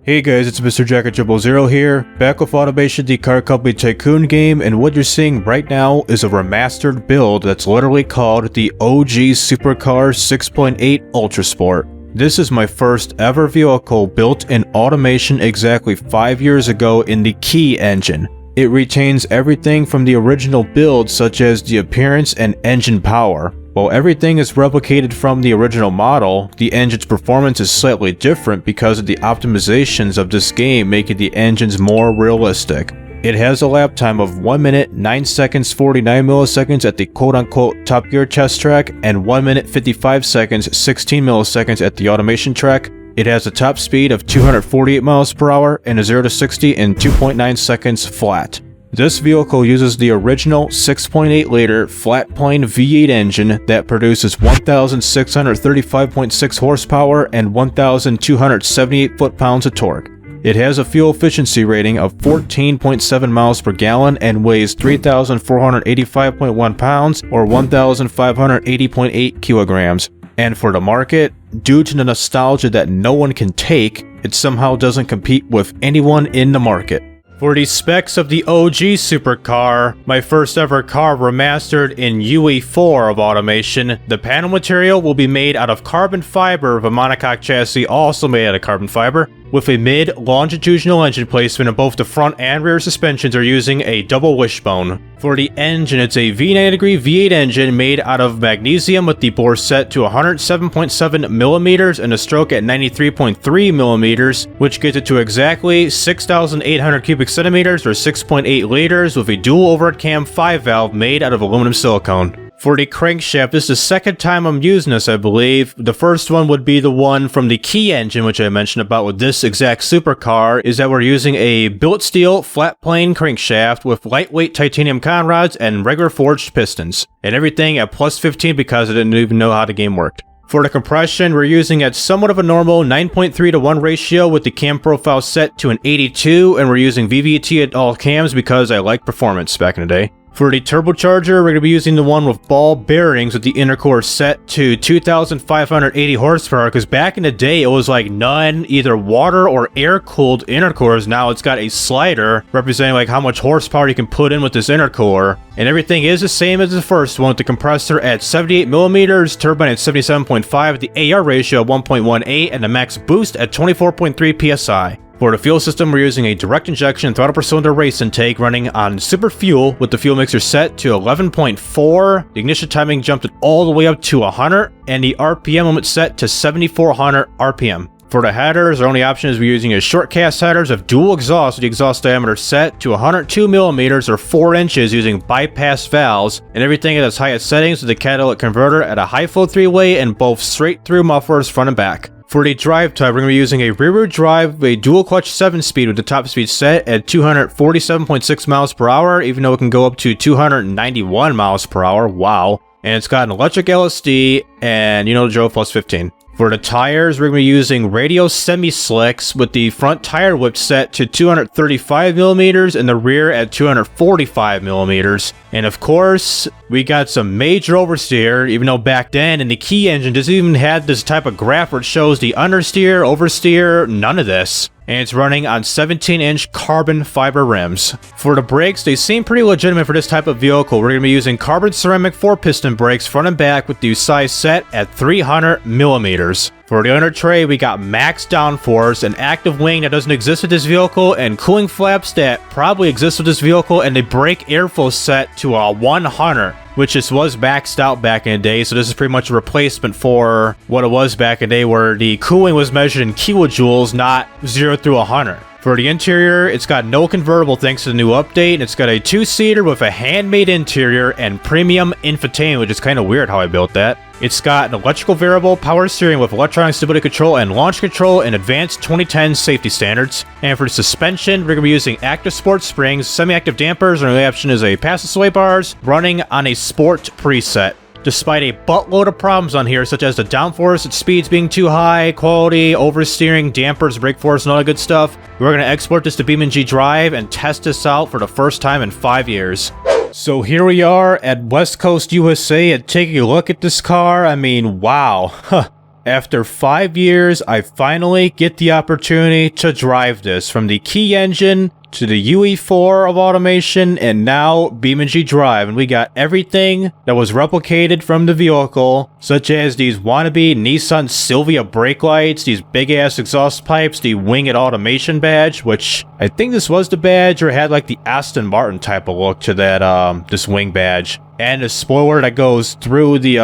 Hey guys, it's Mr. Jacket000 here, back with Automation, the car company Tycoon game, and what you're seeing right now is a remastered build that's literally called the OG Supercar 6.8 Ultra Sport. This is my first ever vehicle built in automation exactly 5 years ago in the Key engine. It retains everything from the original build, such as the appearance and engine power. While everything is replicated from the original model, the engine's performance is slightly different because of the optimizations of this game making the engines more realistic. It has a lap time of 1 minute 9 seconds 49 milliseconds at the quote-unquote Top Gear test track and 1 minute 55 seconds 16 milliseconds at the automation track. It has a top speed of 248 miles per hour and a 0 to 60 in 2.9 seconds flat. This vehicle uses the original 6.8 liter flat plane V8 engine that produces 1,635.6 horsepower and 1,278 foot-pounds of torque. It has a fuel efficiency rating of 14.7 miles per gallon and weighs 3,485.1 pounds or 1,580.8 kilograms. And for the market, due to the nostalgia that no one can take, it somehow doesn't compete with anyone in the market. For the specs of the OG supercar, my first ever car remastered in UE4 of automation, the panel material will be made out of carbon fiber with a monocoque chassis also made out of carbon fiber, with a mid-longitudinal engine placement and both the front and rear suspensions are using a double wishbone. For the engine, it's a V90 V8 engine made out of magnesium with the bore set to 107.7 millimeters and a stroke at 93.3 millimeters, which gets it to exactly 6,800 cubic centimeters or 6.8 liters with a dual overhead cam 5 valve made out of aluminum silicone. For the crankshaft, this is the second time I'm using this, I believe. The first one would be the one from the Key engine, which I mentioned about with this exact supercar, is that we're using a billet steel flat plane crankshaft with lightweight titanium conrods and regular forged pistons. And everything at plus 15 because I didn't even know how the game worked. For the compression, we're using at somewhat of a normal 9.3 to 1 ratio with the cam profile set to an 82, and we're using VVT at all cams because I like performance back in the day. For the turbocharger, we're going to be using the one with ball bearings with the intercore set to 2,580 horsepower because back in the day it was like none, either water or air-cooled intercores. Now it's got a slider representing like how much horsepower you can put in with this intercore. And everything is the same as the first one with the compressor at 78 millimeters, turbine at 77.5, the AR ratio at 1.18, and the max boost at 24.3 psi. For the fuel system, we're using a direct injection throttle per cylinder race intake running on super fuel with the fuel mixer set to 11.4. The ignition timing jumped it all the way up to 100, and the RPM limit set to 7,400 RPM. For the headers, our only option is we're using a short cast headers of dual exhaust with the exhaust diameter set to 102 millimeters or 4 inches using bypass valves, and everything at its highest settings with the catalytic converter at a high flow 3-way and both straight through mufflers front and back. For the drive type, we're going to be using a rear-wheel drive with a dual clutch 7-speed with the top speed set at 247.6 miles per hour, even though it can go up to 291 miles per hour. Wow. And it's got an electric LSD and you know the drill plus 15. For the tires, we're going to be using radial semi-slicks with the front tire width set to 235 millimeters and the rear at 245 millimeters. And of course, we got some major oversteer, even though back then in the Key engine doesn't even have this type of graph where it shows the understeer, oversteer, none of this. And it's running on 17-inch carbon fiber rims. For the brakes, they seem pretty legitimate for this type of vehicle. We're going to be using carbon ceramic 4-piston brakes front and back with the size set at 300 millimeters. For the under tray, we got max downforce, an active wing that doesn't exist with this vehicle, and cooling flaps that probably exist with this vehicle, and the brake airflow set to a 100, which just was maxed out back in the day, so this is pretty much a replacement for what it was back in the day where the cooling was measured in kilojoules, not 0 through 100. For the interior, it's got no convertible thanks to the new update, and it's got a 2-seater with a handmade interior and premium infotainment, which is kind of weird how I built that. It's got an electrical variable power steering with electronic stability control and launch control and advanced 2010 safety standards. And for the suspension, we're going to be using active sport springs, semi-active dampers, and the only option is a passive sway bars running on a sport preset. Despite a buttload of problems on here, such as the downforce, its speeds being too high, quality, oversteering, dampers, brake force, and all that good stuff, we're going to export this to BeamNG.drive and test this out for the first time in 5 years. So here we are at West Coast, USA, and taking a look at this car. I mean, wow. After 5 years, I finally get the opportunity to drive this, from the key engine to the UE4 of automation, and now BeamNG.drive, and we got everything that was replicated from the vehicle, such as these wannabe Nissan Silvia brake lights, these big ass exhaust pipes, the winged automation badge, which I think this was the badge, or it had like the Aston Martin type of look to that this wing badge. And a spoiler that goes through the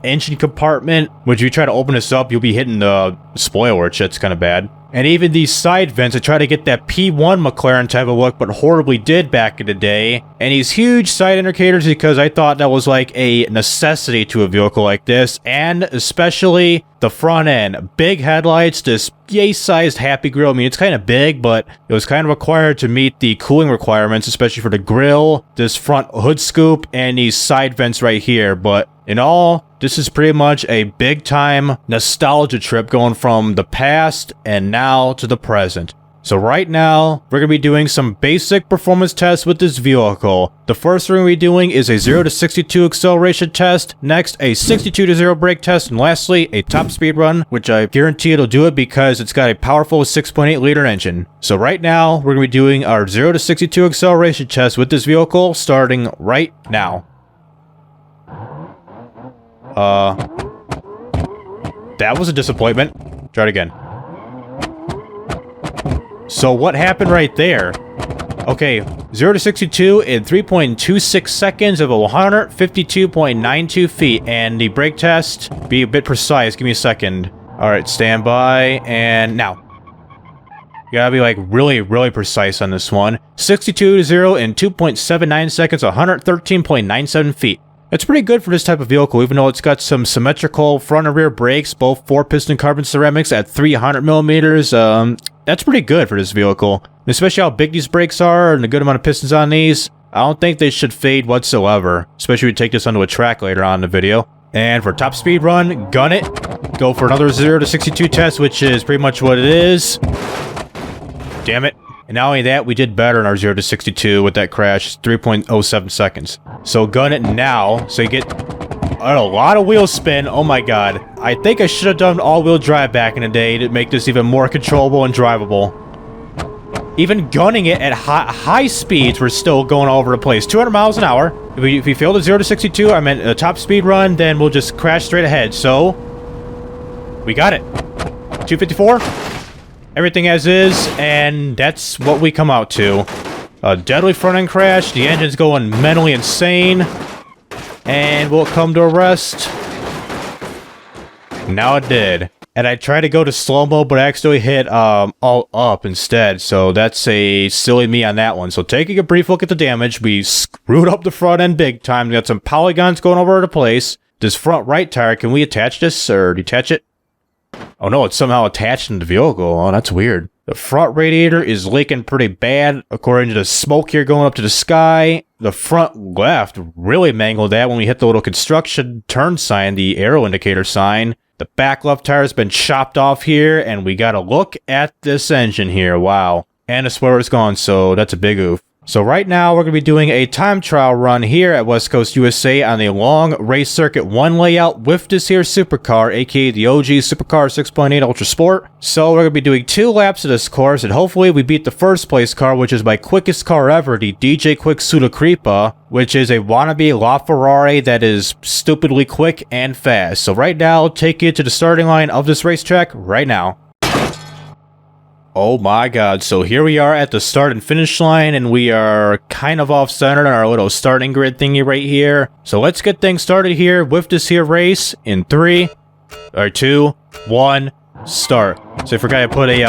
engine compartment, which if you try to open this up, you'll be hitting the spoiler. Shit's kind of bad. And even these side vents, I try to get that P1 McLaren type of look, but horribly did back in the day. And these huge side indicators, because I thought that was like a necessity to a vehicle like this, and especially the front end. Big headlights, this yay-sized Happy Grille. I mean, it's kind of big, but it was kind of required to meet the cooling requirements, especially for the grille, this front hood scoop, and these side vents right here. But in all, this is pretty much a big-time nostalgia trip going from the past and now to the present. So right now, we're going to be doing some basic performance tests with this vehicle. The first thing we're going to be doing is a 0 to 62 acceleration test, next a 62 to 0 brake test, and lastly, a top speed run, which I guarantee it'll do it because it's got a powerful 6.8 liter engine. So right now, we're going to be doing our 0 to 62 acceleration test with this vehicle, starting right now. That was a disappointment. Try it again. So what happened right there? Okay, 0 to 62 in 3.26 seconds of 152.92 feet. And the brake test, be a bit precise, give me a second. Alright, stand by, and now. You gotta be like really precise on this one. 62 to 0 in 2.79 seconds, 113.97 feet. It's pretty good for this type of vehicle, even though it's got some symmetrical front and rear brakes, both 4-piston carbon ceramics at 300 millimeters. That's pretty good for this vehicle. Especially how big these brakes are and the good amount of pistons on these. I don't think they should fade whatsoever, especially if we take this onto a track later on in the video. And for top speed run, gun it. Go for another 0 to 62 test, which is pretty much what it is. Damn it. And not only that, we did better in our 0 to 62 with that crash, 3.07 seconds. So gun it now, so you get a lot of wheel spin. Oh my god. I think I should have done all-wheel drive back in the day to make this even more controllable and drivable. Even gunning it at high speeds, we're still going all over the place. 200 miles an hour. If we fail the 0 to 62, I meant a top speed run, then we'll just crash straight ahead. So, we got it. 254. Everything as is, and that's what we come out to. A deadly front-end crash, the engine's going mentally insane, and will it come to a rest? Now it did. And I tried to go to slow-mo, but I actually hit all up instead, so that's a silly me on that one. So taking a brief look at the damage, we screwed up the front end big time. We got some polygons going over the place. This front right tire, can we attach this, or detach it? Oh no, it's somehow attached in the vehicle. Oh, that's weird. The front radiator is leaking pretty bad, according to the smoke here going up to the sky. The front left really mangled that when we hit the little construction turn sign, the arrow indicator sign. The back left tire has been chopped off here, and we got a look at this engine here. Wow. And the spoiler's gone, so that's a big oof. So right now, we're going to be doing a time trial run here at West Coast USA on the long race circuit 1 layout with this here supercar, aka the OG Supercar 6.8 Ultra Sport. So we're going to be doing 2 laps of this course, and hopefully we beat the first place car, which is my quickest car ever, the DJ Quick Suda Creepa, which is a wannabe LaFerrari that is stupidly quick and fast. So right now, I'll take you to the starting line of this racetrack right now. Oh my god, so here we are at the start and finish line, and we are kind of off-centered on our little starting grid thingy right here. So let's get things started here with this here race in 3, 2, 1, start. So I forgot to put a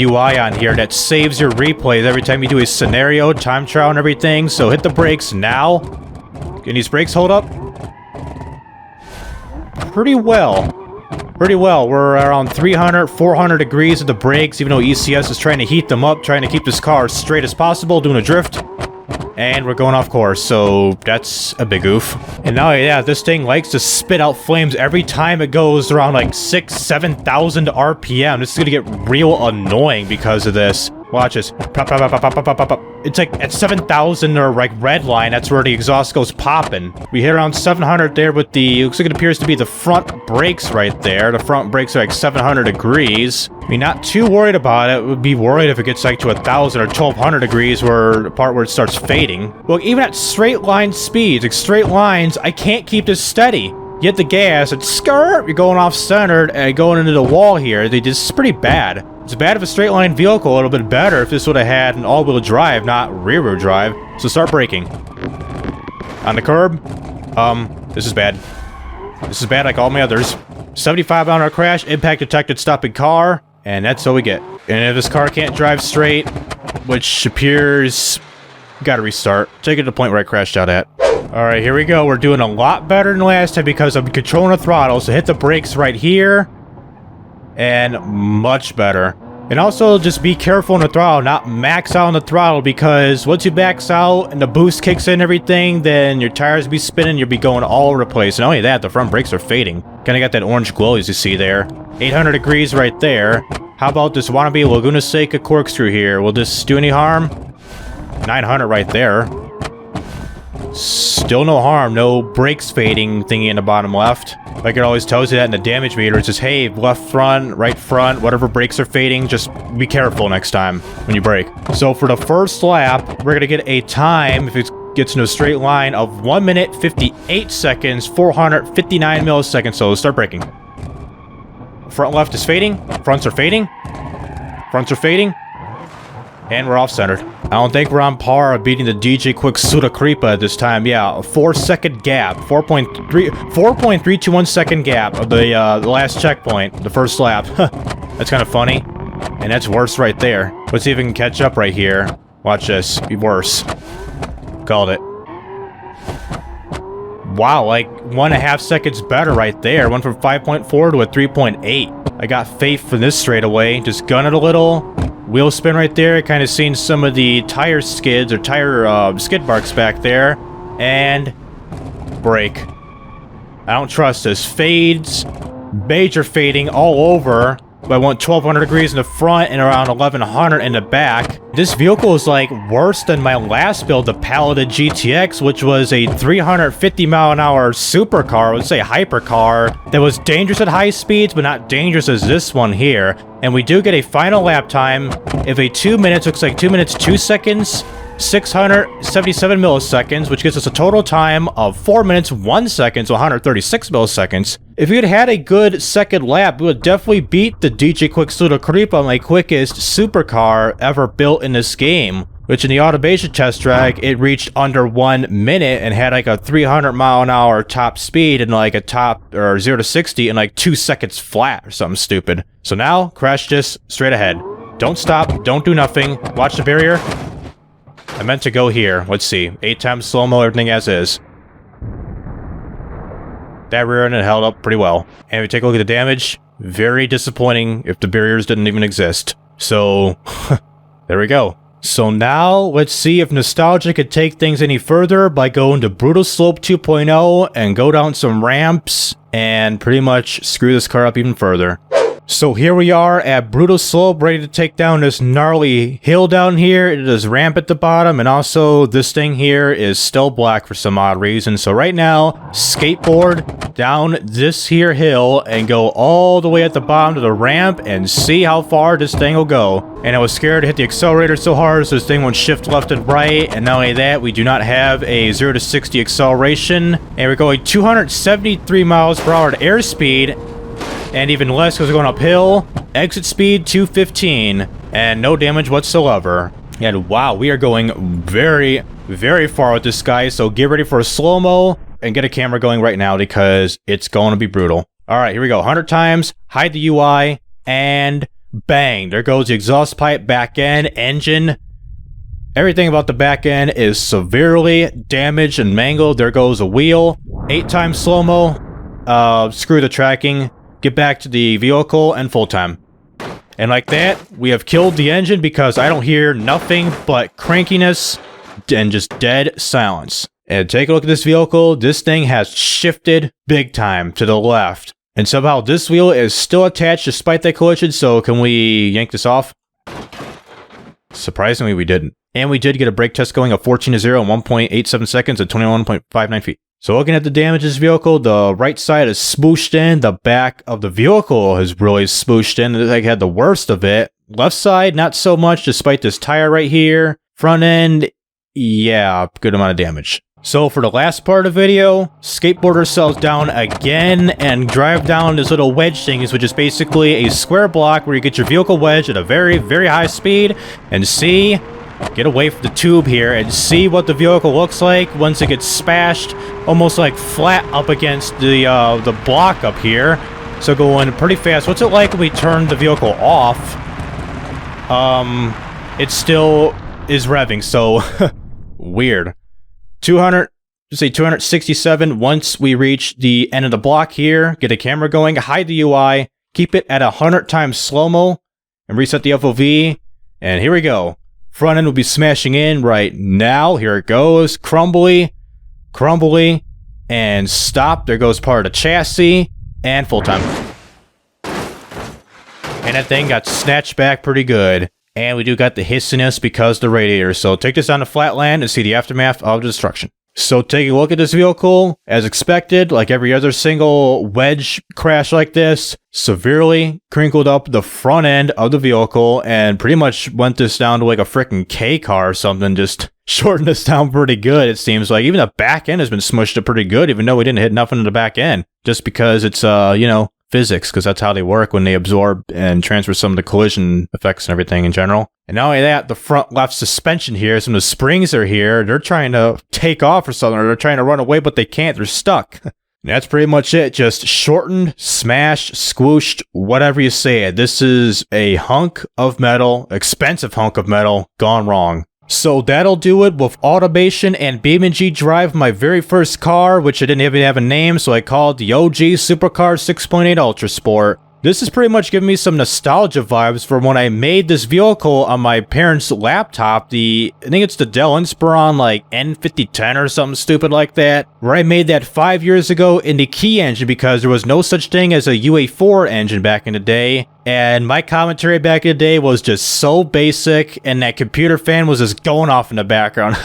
UI on here that saves your replays every time you do a scenario, time trial, and everything. So hit the brakes now. Can these brakes hold up? Pretty well. We're around 300, 400 degrees of the brakes, even though ECS is trying to heat them up, trying to keep this car as straight as possible, doing a drift. And we're going off course, so that's a big oof. And now, yeah, this thing likes to spit out flames every time it goes around like 6,000 to 7,000 RPM. This is gonna get real annoying because of this. Watch this. Pop, pop, pop, pop, pop, pop, pop, pop. It's like at 7,000 or like red line, that's where the exhaust goes popping. We hit around 700 there with the, looks like it appears to be the front brakes right there. The front brakes are like 700 degrees. I mean, not too worried about it. Would be worried if it gets like to 1,000 or 1,200 degrees where the part where it starts fading. Look, even at straight line speeds, like straight lines, I can't keep this steady. You hit the gas, it's skirt, you're going off centered and going into the wall here. This is pretty bad. It's bad if a straight line vehicle, a little bit better if this would have had an all-wheel drive, not rear-wheel drive. So start braking. On the curb. This is bad. This is bad like all my others. 75-mile-an-hour crash, impact detected, stopping car, and that's all we get. And if this car can't drive straight, which appears... Gotta restart. Take it to the point where I crashed out at. Alright, here we go. We're doing a lot better than last time because I'm controlling the throttle. So hit the brakes right here. And much better. And also just be careful on the throttle. Not max out on the throttle because once you max out and the boost kicks in and everything, then your tires will be spinning. You'll be going all over the place. And not only that, the front brakes are fading. Kinda got that orange glow as you see there. 800 degrees right there. How about this wannabe Laguna Seca corkscrew here? Will this do any harm? 900 right there. Still no harm, no brakes fading thingy in the bottom left. Like it always tells you that in the damage meter. It says, hey, left front, right front, whatever brakes are fading, just be careful next time when you brake. So for the first lap, we're going to get a time, if it gets into a straight line, of 1 minute, 58 seconds, 459 milliseconds. So start braking. Front left is fading. Fronts are fading. Fronts are fading. And we're off-centered. I don't think we're on par of beating the DJ Quick Suda Creepa at this time. Yeah, a 4-second gap. 4.321 second gap of the last checkpoint, the first lap. That's kind of funny. And that's worse right there. Let's see if we can catch up right here. Watch this. Be worse. Called it. Wow, like 1.5 seconds better right there. Went from 5.4 to a 3.8. I got faith for this straight away. Just gun it a little. Wheel spin right there, kind of seen some of the tire skids or tire skid marks back there. And brake. I don't trust this. Fades, major fading all over. But I went 1,200 degrees in the front and around 1,100 in the back. This vehicle is like worse than my last build, the Paladin GTX, which was a 350-mile-an-hour supercar, I would say hypercar, that was dangerous at high speeds, but not dangerous as this one here. And we do get a final lap time. If a 2 minutes looks like 2 minutes 2 seconds, 677 milliseconds, which gives us a total time of 4 minutes 1 second, so 136 milliseconds. If we had had a good second lap, we would definitely beat the DJ Quick Suda Creepa, my quickest supercar ever built in this game, which in the automation test track, it reached under 1 minute and had like a 300-mile-an-hour top speed and like a top, or 0 to 60 in like 2 seconds flat or something stupid. So now, crash this straight ahead. Don't stop, don't do nothing, watch the barrier. I meant to go here. Let's see. 8 times slow-mo, everything as is. That rear end held up pretty well. And we take a look at the damage. Very disappointing if the barriers didn't even exist. So, there we go. So now, let's see if nostalgia could take things any further by going to Brutal Slope 2.0 and go down some ramps and pretty much screw this car up even further. So here we are at Brutal Slope, ready to take down this gnarly hill down here. It is ramp at the bottom, and also this thing here is still black for some odd reason. So right now, skateboard down this here hill and go all the way at the bottom to the ramp and see how far this thing will go. And I was scared to hit the accelerator so hard so this thing won't shift left and right. And not only that, we do not have a 0 to 60 acceleration. And we're going 273 miles per hour at airspeed. And even less because we're going uphill. Exit speed 215 and no damage whatsoever. And wow, we are going very, very far with this guy. So get ready for a slow-mo and get a camera going right now because it's going to be brutal. All right, here we go. 100 times, hide the UI, and bang. There goes the exhaust pipe, back end, engine. Everything about the back end is severely damaged and mangled. There goes a wheel. 8 times slow-mo. Screw the tracking. Get back to the vehicle and full time. And like that, we have killed the engine because I don't hear nothing but crankiness and just dead silence. And take a look at this vehicle. This thing has shifted big time to the left. And somehow this wheel is still attached despite that collision, so can we yank this off? Surprisingly, we didn't. And we did get a brake test going of 14 to 0 in 1.87 seconds at 21.59 feet. So looking at the damage of this vehicle, the right side is smooshed in. The back of the vehicle is really smooshed in. It had the worst of it. Left side, not so much, despite this tire right here. Front end, yeah, good amount of damage. So for the last part of the video, skateboarder sells down again and drive down this little wedge thing, which is basically a square block where you get your vehicle wedged at a very, very high speed and see... Get away from the tube here and see what the vehicle looks like once it gets smashed, almost like flat up against the block up here. So going pretty fast. What's it like when we turn the vehicle off? It still is revving, so weird. 267 once we reach the end of the block here. Get a camera going, hide the UI, keep it at 100 times slow-mo, and reset the FOV. And here we go. Front end will be smashing in right now. Here it goes. Crumbly. Crumbly. And stop. There goes part of the chassis. And full time. And that thing got snatched back pretty good. And we do got the hissiness because of the radiator. So take this on the flatland and see the aftermath of the destruction. So taking a look at this vehicle, as expected, like every other single wedge crash like this, severely crinkled up the front end of the vehicle and pretty much went this down to like a freaking K car or something, just shortened this down pretty good, it seems like. Even the back end has been smushed up pretty good, even though we didn't hit nothing in the back end, just because it's, you know, physics, because that's how they work when they absorb and transfer some of the collision effects and everything in general. And not only that, the front left suspension here, some of the springs are here, they're trying to take off or something, or they're trying to run away, but they can't, they're stuck. And that's pretty much it, just shortened, smashed, squooshed, whatever you say. This is a hunk of metal, expensive hunk of metal, gone wrong. So that'll do it with automation and BeamNG.drive, my very first car, which I didn't even have a name, so I called the OG Supercar 6.8 Ultra Sport. This is pretty much giving me some nostalgia vibes from when I made this vehicle on my parents' laptop, I think it's the Dell Inspiron like N5010 or something stupid like that, where I made that 5 years ago in the key engine because there was no such thing as a UA4 engine back in the day, and my commentary back in the day was just so basic, and that computer fan was just going off in the background.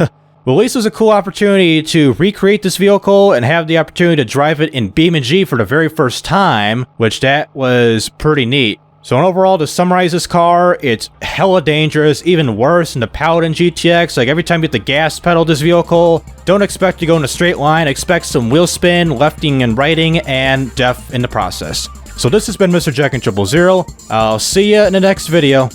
Well, at least it was a cool opportunity to recreate this vehicle and have the opportunity to drive it in BeamNG for the very first time, which that was pretty neat. So overall, to summarize this car, it's hella dangerous, even worse than the Paladin GTX. Like every time you hit the gas pedal this vehicle, don't expect to go in a straight line, expect some wheel spin, lefting and righting, and death in the process. So this has been Mr. Jack and 000. I'll see you in the next video.